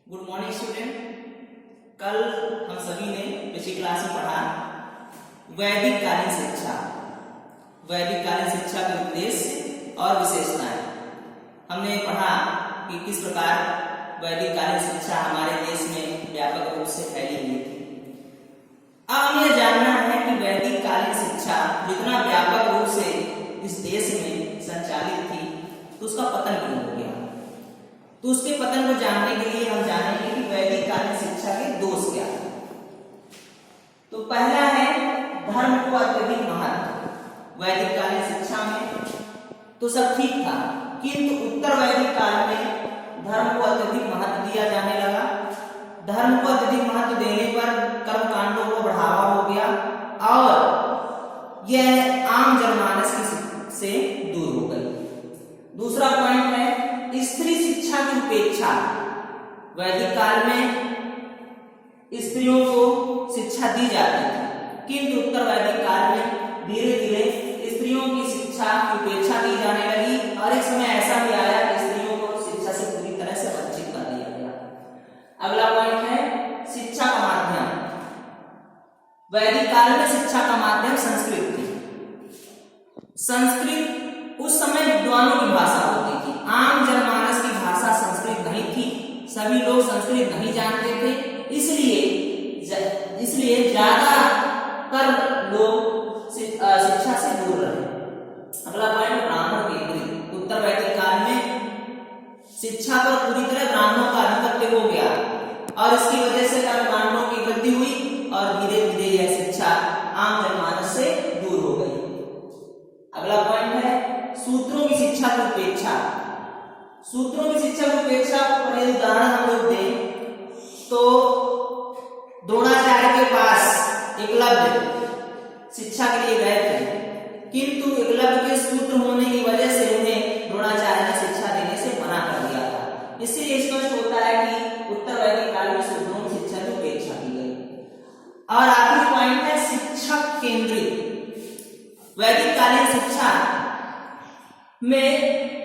Good morning student. कल हम सभी ने पिछली क्लास में पढ़ा वैदिक कालीन शिक्षा। वैदिक कालीन शिक्षा के उद्देश्य और विशेषताएं। हमने पढ़ा कि किस प्रकार वैदिक कालीन शिक्षा हमारे देश में व्यापक रूप से फैली हुई थी। अब हमें यह जानना है कि वैदिक कालीन शिक्षा जितना व्यापक रूप से इस देश में संचालित थी तो उसका पतन क्यों हो गया। तो उसके पतन को जानने के लिए हम जानेंगे कि वैदिक कालीन शिक्षा के दोष क्या है। तो पहला है धर्म को अत्यधिक महत्व। वैदिक कालीन शिक्षा में तो सब ठीक था, किंतु उत्तर वैदिक काल में धर्म को अत्यधिक महत्व दिया जाने लगा। धर्म को अत्यधिक महत्व देने पर कर्म कांडों को बढ़ावा हो गया और यह आम जनमानस से दूर हो गई। दूसरा पॉइंट है स्त्री शिक्षा की उपेक्षा। वैदिक काल में स्त्रियों को शिक्षा दी जाती थी, किंतु उत्तर वैदिक काल में धीरे धीरे स्त्रियों की शिक्षा की उपेक्षा की जाने लगी और एक समय ऐसा भी आया कि स्त्रियों को शिक्षा से पूरी तरह से वंचित कर दिया गया। अगला पॉइंट है शिक्षा का माध्यम। वैदिक काल में शिक्षा का माध्यम संस्कृत थी। संस्कृत उस समय विद्वानों की भाषा होती थी। आम जनमानस की भाषा संस्कृत नहीं थी। सभी लोग संस्कृत नहीं जानते थे, इसलिए ज्यादातर लोग शिक्षा से दूर रहे। अगला पॉइंट ब्राह्मण केंद्रित। उत्तर वैदिक काल में शिक्षा पर पूरी तरह ब्राह्मणों का आधिपत्य हो गया और इसकी वजह से कर्मकांडों की वृद्धि हुई और धीरे धीरे यह शिक्षा आम जनमानस से दूर हो गई। अगला पॉइंट है सूत्रों की शिक्षा की उपेक्षा। सूत्रों की शिक्षा की उपेक्षा पर उदाहरण हम लोग दें तो द्रोणाचार्य के पास एकलव्य शिक्षा के लिए गए थे, किंतु एकलव्य के सूत्र होने की वजह से उन्हें द्रोणाचार्य ने शिक्षा देने से मना कर दिया था। इससे यह स्पष्ट होता है कि उत्तर वैदिक काल में सूत्रों की शिक्षा की उपेक्षा की गई। और आखिरी पॉइंट है शिक्षक केंद्रित। वैदिक कालीन शिक्षा में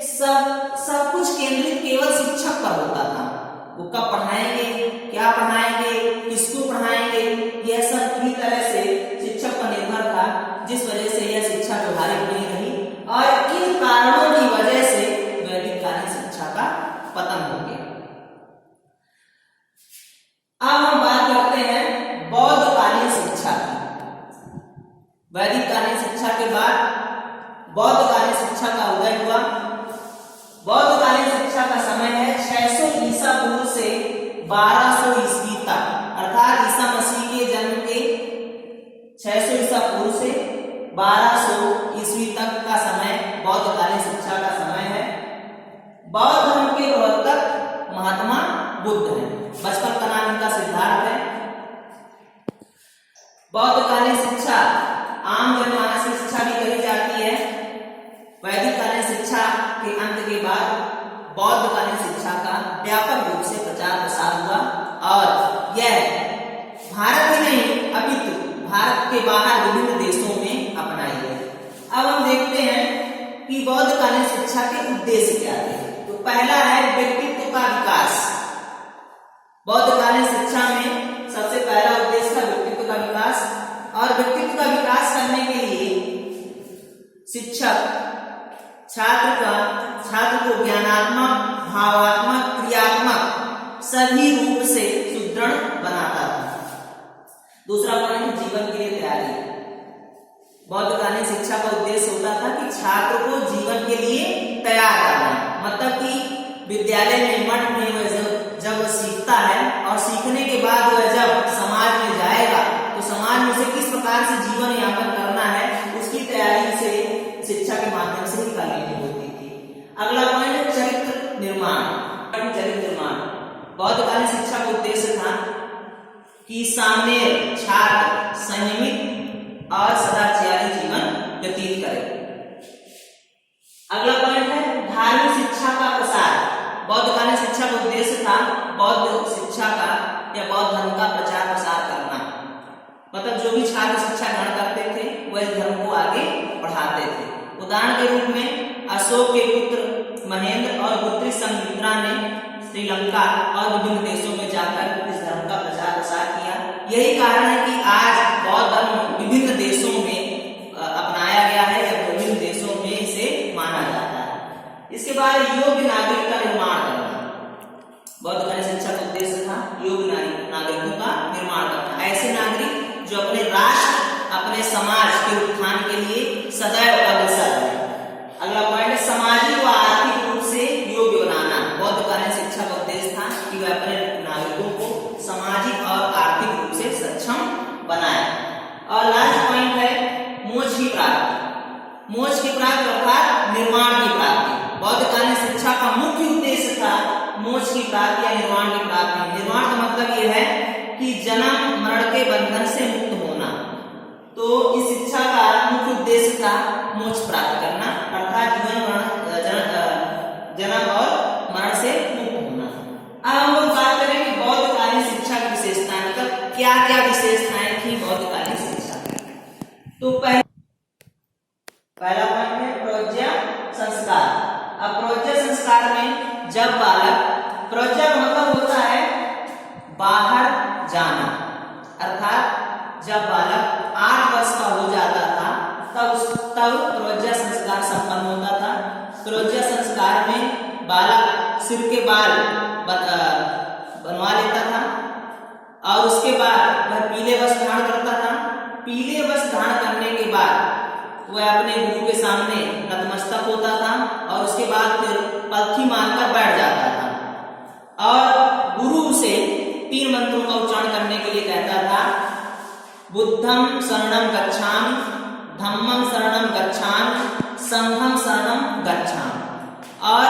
सब कुछ केंद्रित केवल शिक्षक पर होता था। वो कब पढ़ाएंगे, क्या पढ़ाएंगे, किसको पढ़ाएंगे, यह सब पूरी तरह से शिक्षक पर निर्भर था, जिस वजह से यह शिक्षा व्यवहारिक नहीं रही और इन कारणों की वजह से वैदिक कालीन शिक्षा का पतन हो गया। अब हम बात करते हैं बौद्ध कालीन शिक्षा की। वैदिक कालीन शिक्षा के बाद बौद्ध कालीन शिक्षा का उदय हुआ। बौद्ध कालीन शिक्षा का समय है 600 ईसा पूर्व से 1200 ईस्वी तक, अर्थात ईसा मसीह के जन्म के 600 ईसा पूर्व से 1200 ईस्वी तक का समय बौद्ध कालीन शिक्षा का समय है। बौद्ध धर्म के प्रवर्तक महात्मा बुद्ध हैं। बचपन का नाम इनका सिद्धार्थ है। बौद्ध कालीन शिक्षा आम जनमानस की शिक्षा भी कही जाती है। वैदिक कालीन शिक्षा के अंत के बाद बौद्ध कालीन शिक्षा का व्यापक रूप से प्रचार प्रसार हुआ और यह भारत ही नहीं अपितु भारत के बाहर विभिन्न देशों में अपनाई गई। अब हम देखते हैं कि बौद्ध कालीन शिक्षा के उद्देश्य क्या थे। तो पहला है व्यक्तित्व का विकास। बौद्ध कालीन शिक्षा में सबसे पहला उद्देश्य था व्यक्तित्व का विकास और व्यक्तित्व का विकास करने के लिए शिक्षक छात्र को ज्ञानात्मक, भावात्मक, क्रियात्मक सभी रूप से सुदृढ़ बनाता था। दूसरा पॉइंट जीवन के लिए तैयारी। बौद्ध कालीन शिक्षा का उद्देश्य होता था कि छात्र को जीवन के लिए तैयार करना, मतलब कि विद्यालय में मठ में वह जब सीखता है और सीखने के बाद वह जब समाज में जाएगा तो समाज में उसे किस प्रकार से जीवन यापन करना है उसकी तैयारी से शिक्षा के माध्यम से ही करनी होती थी। अगला पॉइंट चरित्र निर्माण। चरित्र निर्माण बौद्ध कालीन शिक्षा का उद्देश्य था कि सामने छात्र संयमित और सदाचारी जीवन व्यतीत करे। अगला पॉइंट है धार्मिक शिक्षा का प्रसार। बौद्ध कालीन शिक्षा का उद्देश्य था बौद्ध शिक्षा का या बौद्ध धर्म का प्रचार प्रसार करना, मतलब जो भी छात्र शिक्षा ग्रहण करते थे वह इस धर्म को आगे बढ़ाते थे। उदाहरण के रूप में अशोक के पुत्र महेंद्र और पुत्री संघमित्रा ने श्रीलंका और विभिन्न देशों यही कारण है कि आज बौद्ध धर्म विभिन्न देशों में अपनाया गया है या विभिन्न देशों में इसे माना जाता है। इसके बाद योग्य नागरिक का निर्माण करना। बौद्ध कालीन शिक्षा का उद्देश्य था योग्य नागरिकों का निर्माण करना, ऐसे नागरिक जो अपने राष्ट्र अपने समाज के उत्थान के लिए सदैव अग्रसर है। अगला पॉइंट है सामाजिक व आर्थिक रूप से योग्य बनाना। बौद्ध कालीन शिक्षा का उद्देश्य था कि वह अपने नागरिकों को सामाजिक और आर्थिक रूप से सक्षम बनाए। और लास्ट पॉइंट है मोक्ष की प्राप्ति। मोक्ष की प्राप्ति अर्थात निर्वाण की प्राप्ति। बौद्ध कालीन शिक्षा का मुख्य उद्देश्य था मोक्ष की प्राप्ति या निर्वाण की प्राप्ति। निर्वाण का मतलब यह है कि जन्म मरण के बंधन से मुक्त होना। तो इस शिक्षा का मुख्य उद्देश्य था मोक्ष प्राप्त करना अर्थात जन्म और मरण से मुक्त होना। अब हम लोग बात करें कि बौद्ध कालीन शिक्षा की विशेषताएं, मतलब क्या क्या विशेषताएं थी बौद्ध कालीन शिक्षा की। तो पहला पॉइंट है प्रौज्या संस्कार। अब प्रौज्या संस्कार में जब बालक, प्रौज्या का मतलब होता है बाहर जाना, अर्थात जब बालक 8 वर्ष का हो जाता था तब प्रौज्या संस्कार संपन्न होता था। प्रौज्या संस्कार में बालक सिर के बाल बनवा लेता था और उसके बाद वह पीले वस्त्र धारण करता था। पीले वस्त्र धारण करने के बाद वह अपने गुरु के सामने नतमस्तक होता था और उसके बाद फिर पलथी मारकर बैठ जाता था और गुरु उसे 3 मंत्रों का उच्चारण करने के लिए कहता था। बुद्धं शरणं गच्छामि, धम्मं शरणं गच्छामि, संघं शरणं गच्छामि। और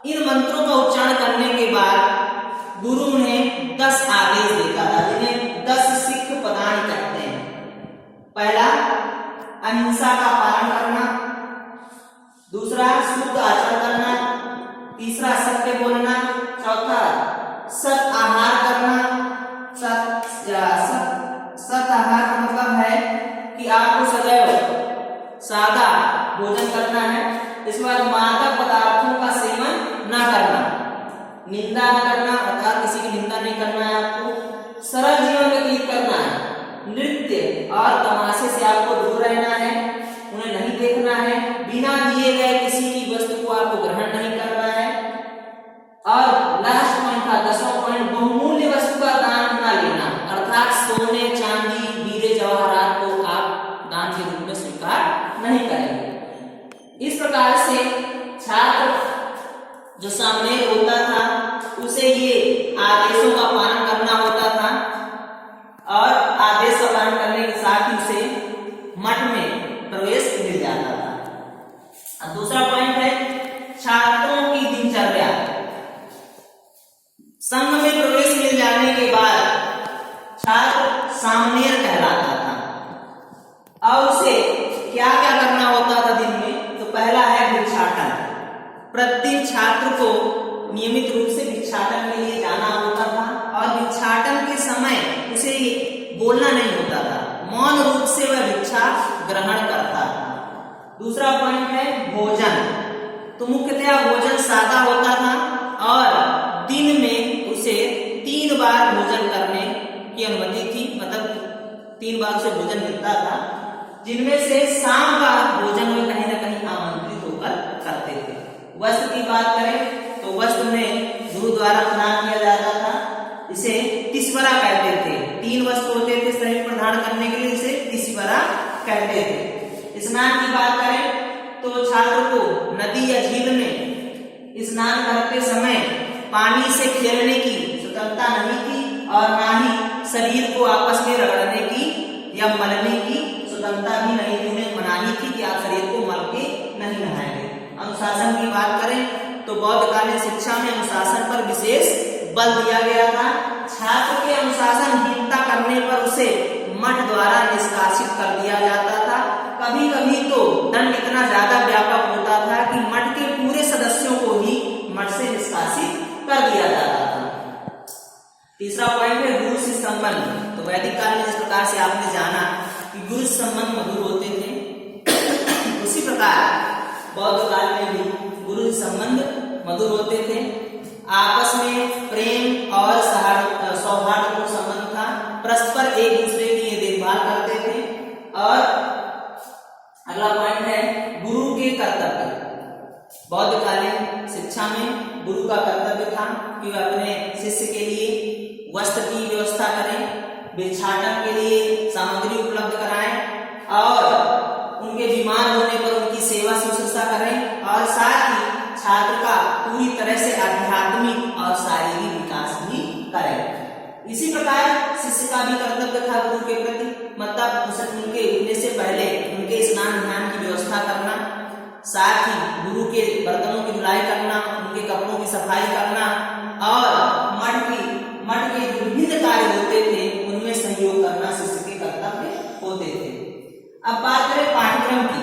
इन मंत्रों का उच्चारण करने के बाद गुरु उन्हें 10 आदेश देता था जिन्हें 10 सिख पदान कहते हैं। पहला अहिंसा का पालन करना, दूसरा शुद्ध आचरण करना, तीसरा सत्य बोलना, चौथा सत आहार करना। सत आहार का मतलब है कि आपको सदैव सादा भोजन करना है। इसके बाद मादक पदार्थों का सेवन न करना, निंदा न करना अर्थात किसी की निंदा नहीं करना है, आपको सरल जीवन व्यतीत करना है। नृत्य और तमाशे से आपको दूर रहना है, उन्हें नहीं देखना है। बिना दिए गए किसी की वस्तु को आपको ग्रहण नहीं करना है। और लास्ट पॉइंट था 10वां पॉइंट, बहुमूल्य वस्तु का दान न लेना, अर्थात सोने चांदी हीरे जवाहरात को आप दान के रूप में स्वीकार नहीं करेंगे। इस प्रकार से छात्र जो सामने होता था उसे ये आदेशों का पालन करना होता था और आदेश का पालन करने के साथ ही उसे मठ में प्रवेश मिल जाता था। दूसरा पॉइंट है छात्रों की दिनचर्या। संघ में प्रवेश मिल जाने के बाद छात्र सामनेर कहलाता था और उसे क्या क्या करना होता था दिन में। तो पहला है भिक्षाटन। प्रतिदिन छात्र को नियमित रूप से भिक्षाटन के लिए जाना होता था और भिक्षाटन के समय उसे बोलना नहीं होता था, मौन रूप से वह भिक्षा ग्रहण करता था। दूसरा पॉइंट है भोजन। तो मुख्यतया भोजन सादा होता था और दिन में उसे 3 बार भोजन करने की अनुमति थी, मतलब 3 बार उसे भोजन मिलता था, जिनमें से शाम का भोजन में कहीं ना कहीं आमंत्रित होकर करते थे। वस्त्र की बात करें तो वस्त्र में गुरु द्वारा प्रदान किया जाता था, इसे तिसवरा कहते थे। 3 वस्त्र होते थे शरीर पर धारण करने के लिए, इसे तिसवरा कहते थे। स्नान की बात करें तो छात्र को नदी या झील में स्नान करते समय पानी से खेलने की स्वतंत्रता नहीं थी और ना ही शरीर को आपस में रगड़ने की या मलने की स्वतंत्रता भी नहीं थी। उन्हें मनाही थी कि आप शरीर को मल के नहीं नहाएंगे। अनुशासन की बात करें तो बौद्ध कालीन शिक्षा में अनुशासन पर विशेष बल दिया गया था। छात्र के अनुशासनहीनता करने पर उसे मठ द्वारा निष्कासित कर दिया जाता था। कभी कभी तो दंड इतना ज्यादा व्यापक होता था कि मठ के पूरे सदस्यों को ही मठ से निष्कासित कर दिया जाता था। तीसरा पॉइंट है गुरु से संबंध। तो वैदिक काल में जिस प्रकार से आपने जाना कि गुरु से संबंध मधुर होते थे, उसी प्रकार बौद्ध काल में भी गुरु से संबंध मधुर होते थे। आपस में प्रेम और सौहार्दपूर्ण संबंध था। परस्पर एक दूसरे की ये देखभाल करते थे। और अगला पॉइंट है गुरु के कर्तव्य। बौद्धकालीन शिक्षा में गुरु का कर्तव्य था कि वह अपने शिष्य के लिए वस्त्र की व्यवस्था करें, भिक्षाटन के लिए सामग्री उपलब्ध कराएं और उनके बीमार होने पर उनकी सेवा शुश्रूषा करें और साथ ही छात्र का पूरी तरह से आध्यात्मिक और शारीरिक विकास भी करें। इसी प्रकार शिष्य का भी कर्तव्य था गुरु के प्रति, मतलब उनके उठने से पहले उनके स्नान ध्यान की व्यवस्था करना, साथ ही गुरु के बर्तनों की धुलाई करना, उनके कपड़ों की सफाई करना और मठ के जो विभिन्न कार्य होते थे उनमें सहयोग करना शिष्य के कर्तव्य होते थे। अब बात करें पाठ्यक्रम की,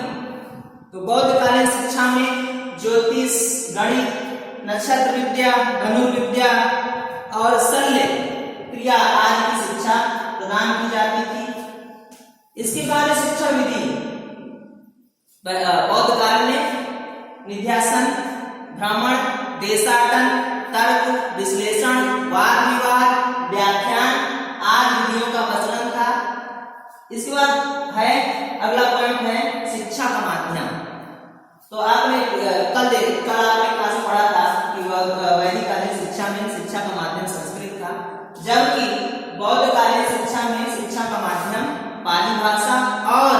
तो बौद्धकालीन शिक्षा में ज्योतिष, गणित, नक्षत्र विद्या, धनुर्विद्या और शल्य क्रिया आदि की शिक्षा प्रदान की जाती थी। इसके बाद शिक्षा विधि बौद्ध काल में निध्यासन, भ्रमण, देशाटन, तर्क, विश्लेषण, वाद विवाद, व्याख्यान आदि विधियों का प्रचलन था। इसके बाद है अगला पॉइंट है शिक्षा का माध्यम। तो आपने कल आपने क्लास में पढ़ा था कि वैदिक कालीन शिक्षा में शिक्षा का माध्यम संस्कृत था, जबकि बौद्ध कालीन शिक्षा में शिक्षा का माध्यम पाली भाषा और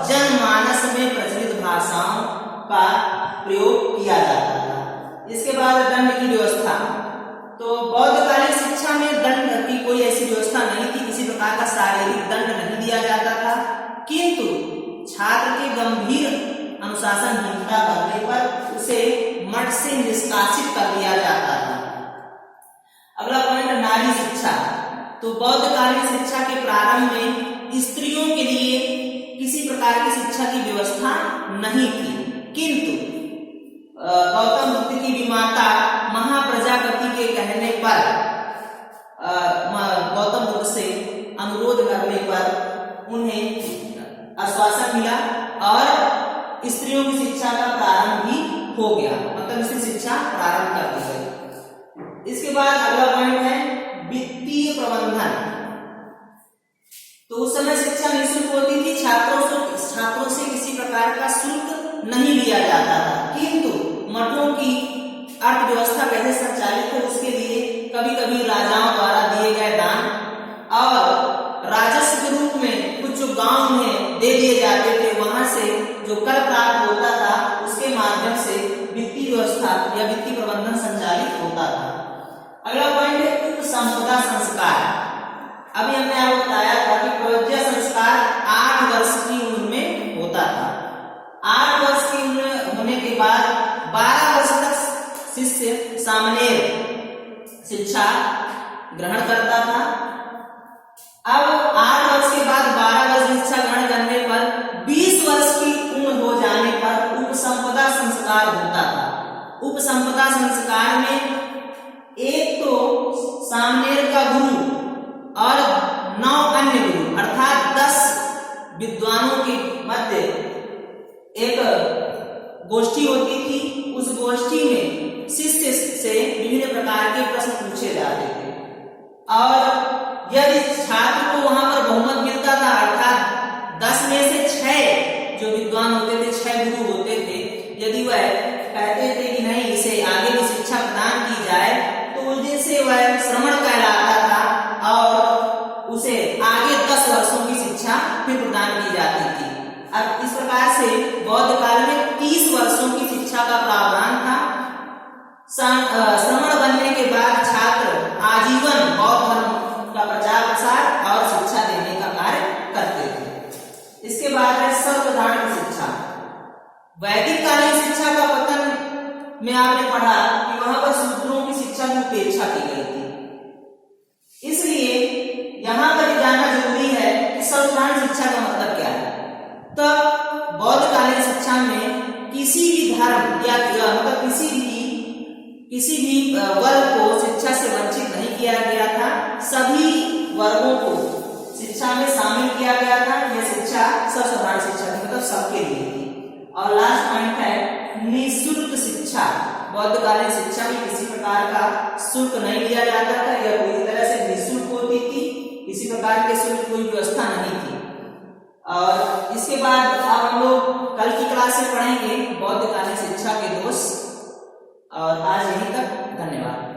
जनमानस में प्रचलित भाषाओं का प्रयोग किया जाता था। इसके बाद दंड की व्यवस्था, तो बौद्धकालीन शिक्षा में दंड की कोई ऐसी व्यवस्था नहीं थी, किसी प्रकार का शारीरिक दंड नहीं दिया जाता था, किंतु छात्र के गंभीर अनुशासनहीनता करने पर उसे मठ से निष्कासित कर दिया जाता था। अगला पॉइंट नारी शिक्षा, तो बौद्धकालीन शिक्षा के प्रारंभ में स्त्रियों के लिए किसी प्रकार की शिक्षा की व्यवस्था नहीं थी, किंतु गौतम बुद्ध की विमाता महाप्रजापति के कहने पर गौतम बुद्ध से अनुरोध करने पर उन्हें आश्वासन मिला और स्त्रियों की शिक्षा का प्रारंभ भी हो गया, मतलब इसकी शिक्षा प्रारंभ कर दी गई। इसके बाद अगला पॉइंट है वित्तीय प्रबंधन। तो उस समय शिक्षा निःशुल्क होती थी, छात्रों से किसी प्रकार का शुल्क नहीं लिया जाता था, किंतु मठों की अर्थव्यवस्था कैसे संचालित है उसके लिए कभी कभी राजाओं द्वारा दिए गए दान और राजस्व के रूप में कुछ जो गांव में दे दिए जाते थे, वहां से जो कर प्राप्त होता था उसके माध्यम से वित्तीय व्यवस्था या वित्तीय प्रबंधन संचालित होता था। अगला पॉइंट है उपसंपदा संस्कार। अभी हमने आपको बताया था कि प्रज्ञा संस्कार 8 वर्ष की उम्र में होता था। 8 वर्ष की उम्र होने के बाद 12 वर्ष तक शिष्य सामनेर शिक्षा ग्रहण करता था। अब 8 वर्ष के बाद 12 वर्ष शिक्षा ग्रहण करने पर 20 वर्ष की उम्र हो जाने पर उपसंपदा संस्कार होता था। उपसंपदा संस्कार में एक तो सामनेर का गुरु और 9 अन्य गुरु अर्थात 10 विद्वानों के मध्य एक गोष्ठी होती थी। उस गोष्ठी में शिष्य से विभिन्न प्रकार के प्रश्न पूछे जाते थे और यदि छात्र को वहां पर बहुमत मिलता था, अर्थात 10 में से 6 जो विद्वान होते थे, 6 गुरु होते थे, यदि वह कहते थे कि नहीं इसे आगे की शिक्षा प्रदान की जाए तो उस दिन से वह श्रमण कहलाता था और उसे आगे 10 वर्षों की शिक्षा फिर प्रदान की जाती थी। अब इस प्रकार से बौद्ध काल में 30 वर्षों की शिक्षा का प्रावधान था। श्रमण बनने के बाद छात्र आजीवन बौद्ध धर्म का प्रचार प्रसार और शिक्षा देने का कार्य करते थे। इसके बाद है सर्वधारण शिक्षा। वैदिक कालीन शिक्षा का पतन में आपने पढ़ा कि वहां पर शूद्रों की शिक्षा की उपेक्षा की गई थी, इसलिए यहां पर जानना जरूरी है कि सर्वधारण शिक्षा का मतलब क्या है। तब बौद्ध कालीन शिक्षा में किसी भी धर्म या मतलब किसी भी वर्ग को शिक्षा से वंचित नहीं किया गया था, सभी वर्गों को शिक्षा में शामिल किया गया था। यह शिक्षा सर्वसाधारण शिक्षा थी, मतलब सबके लिए थी। और लास्ट पॉइंट है निःशुल्क शिक्षा। बौद्धकालीन शिक्षा में किसी प्रकार का शुल्क नहीं लिया जाता था, यह पूरी तरह से निःशुल्क होती थी। किसी प्रकार के शुल्क कोई व्यवस्था नहीं थी। और इसके बाद अब हम लोग कल की क्लास में पढ़ेंगे बौद्धकालीन शिक्षा के दोष। और आज यहीं तक, धन्यवाद।